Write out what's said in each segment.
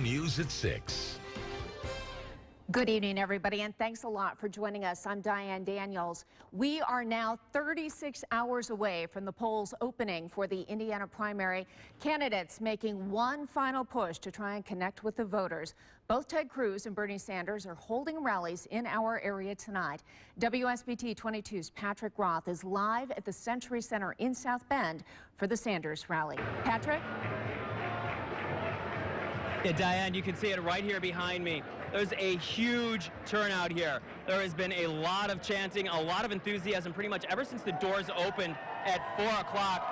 News at 6. Good evening, everybody, and thanks a lot for joining us. I'm Diane Daniels. We are now 36 hours away from the polls opening for the Indiana primary. Candidates making one final push to try and connect with the voters. Both Ted Cruz and Bernie Sanders are holding rallies in our area tonight. WSBT-22's Patrick Roth is live at the Century Center in South Bend for the Sanders rally. Patrick? Yeah, Diane, you can see it right here behind me. There's a huge turnout here. There has been a lot of chanting, a lot of enthusiasm pretty much ever since the doors opened at 4 o'clock.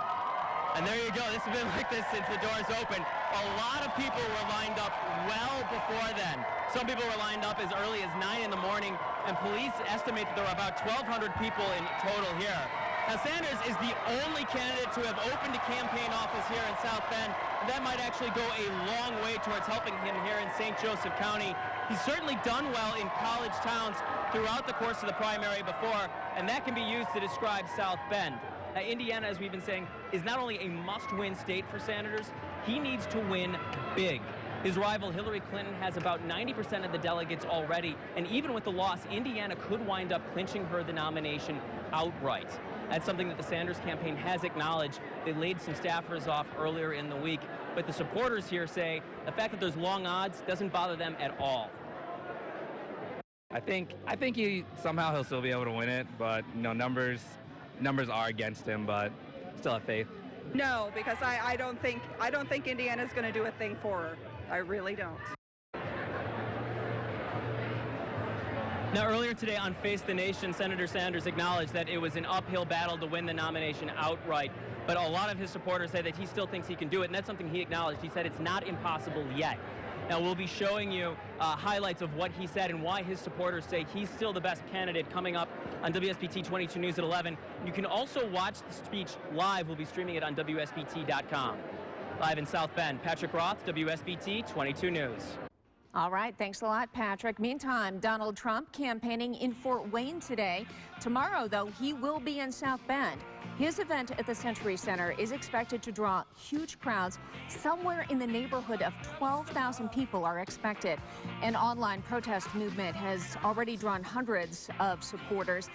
And there you go. This has been like this since the doors opened. A lot of people were lined up well before then. Some people were lined up as early as 9 in the morning, and police estimate that there were about 1,200 people in total here. Now, Sanders is the only candidate to have opened a campaign office here in South Bend. That might actually go a long way towards helping him here in St. Joseph County. He's certainly done well in college towns throughout the course of the primary before, and that can be used to describe South Bend. Indiana, as we've been saying, is not only a must-win state for Sanders, he needs to win big. His rival Hillary Clinton has about 90% of the delegates already, and even with the loss, Indiana could wind up clinching her the nomination outright. That's something that the Sanders campaign has acknowledged. They laid some staffers off earlier in the week, but the supporters here say the fact that there's long odds doesn't bother them at all. I think somehow he'll still be able to win it, but numbers are against him, but still have faith. No, because I don't think Indiana's going to do a thing for her. I really don't. Now, earlier today on Face the Nation, Senator Sanders acknowledged that it was an uphill battle to win the nomination outright, but a lot of his supporters say that he still thinks he can do it, and that's something he acknowledged. He said it's not impossible yet. Now, we'll be showing you highlights of what he said and why his supporters say he's still the best candidate coming up on WSBT-22 News at 11. You can also watch the speech live. We'll be streaming it on WSBT.com. Live in South Bend, Patrick Roth, WSBT-22 News. All right, thanks a lot, Patrick. Meantime, Donald Trump campaigning in Fort Wayne today. Tomorrow, though, he will be in South Bend. His event at the Century Center is expected to draw huge crowds. Somewhere in the neighborhood of 12,000 people are expected. An online protest movement has already drawn hundreds of supporters,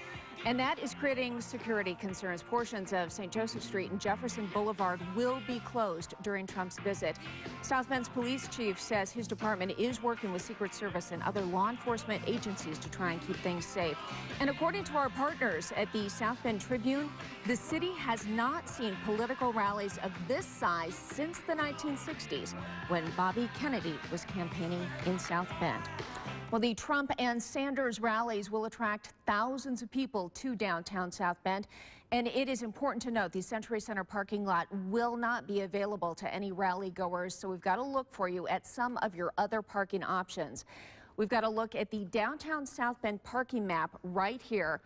and that is creating security concerns. Portions of St. Joseph Street and Jefferson Boulevard will be closed during Trump's visit. South Bend's police chief says his department is working with Secret Service and other law enforcement agencies to try and keep things safe. And according to our partners at the South Bend Tribune, the city has not seen political rallies of this size since the 1960s, when Bobby Kennedy was campaigning in South Bend. Well, the Trump and Sanders rallies will attract thousands of people to downtown South Bend. And it is important to note the Century Center parking lot will not be available to any rally goers. So we've got to look for you at some of your other parking options. We've got to look at the downtown South Bend parking map right here.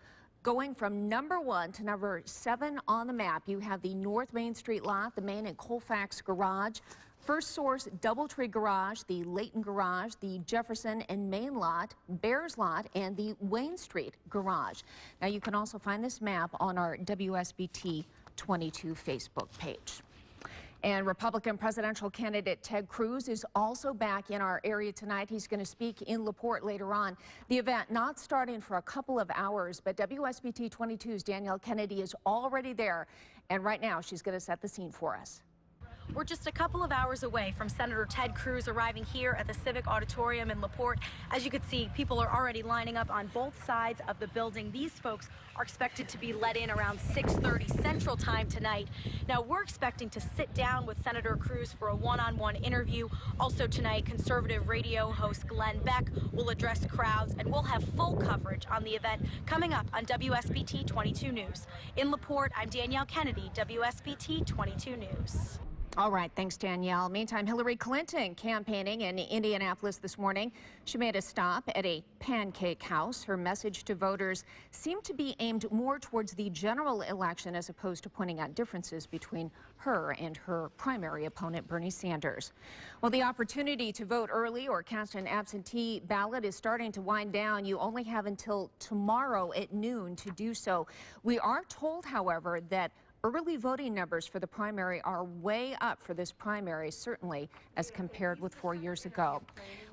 Going from number 1 to number 7 on the map, you have the North Main Street lot, the Main and Colfax Garage, First Source Doubletree Garage, the Layton Garage, the Jefferson and Main lot, Bears lot, and the Wayne Street Garage. Now, you can also find this map on our WSBT 22 Facebook page. And Republican presidential candidate Ted Cruz is also back in our area tonight. He's going to speak in LaPorte later on. The event not starting for a couple of hours, but WSBT 22's Danielle Kennedy is already there. And right now, she's going to set the scene for us. We're just a couple of hours away from Senator Ted Cruz arriving here at the Civic Auditorium in LaPorte. As you can see, people are already lining up on both sides of the building. These folks are expected to be let in around 6:30 Central Time tonight. Now, we're expecting to sit down with Senator Cruz for a one-on-one interview. Also tonight, conservative radio host Glenn Beck will address crowds, and we'll have full coverage on the event coming up on WSBT 22 News. In LaPorte, I'm Danielle Kennedy, WSBT 22 News. All right, thanks, Danielle. Meantime, Hillary Clinton campaigning in Indianapolis this morning. She made a stop at a pancake house. Her message to voters seemed to be aimed more towards the general election as opposed to pointing out differences between her and her primary opponent, Bernie Sanders. Well, the opportunity to vote early or cast an absentee ballot is starting to wind down. You only have until tomorrow at noon to do so. We are told, however, that early voting numbers for the primary are way up for this primary, certainly as compared with 4 years ago.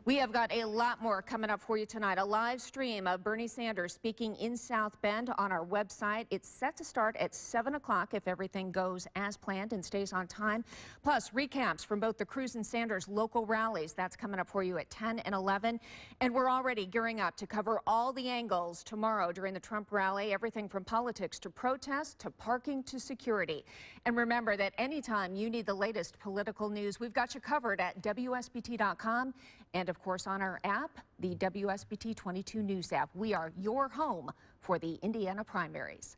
We have got a lot more coming up for you tonight. A live stream of Bernie Sanders speaking in South Bend on our website. It's set to start at 7 o'clock if everything goes as planned and stays on time. Plus, recaps from both the Cruz and Sanders local rallies. That's coming up for you at 10 and 11. And we're already gearing up to cover all the angles tomorrow during the Trump rally, everything from politics to protests to parking to security. And remember that anytime you need the latest political news, we've got you covered at WSBT.com and, of course, on our app, the WSBT 22 News app. We are your home for the Indiana primaries.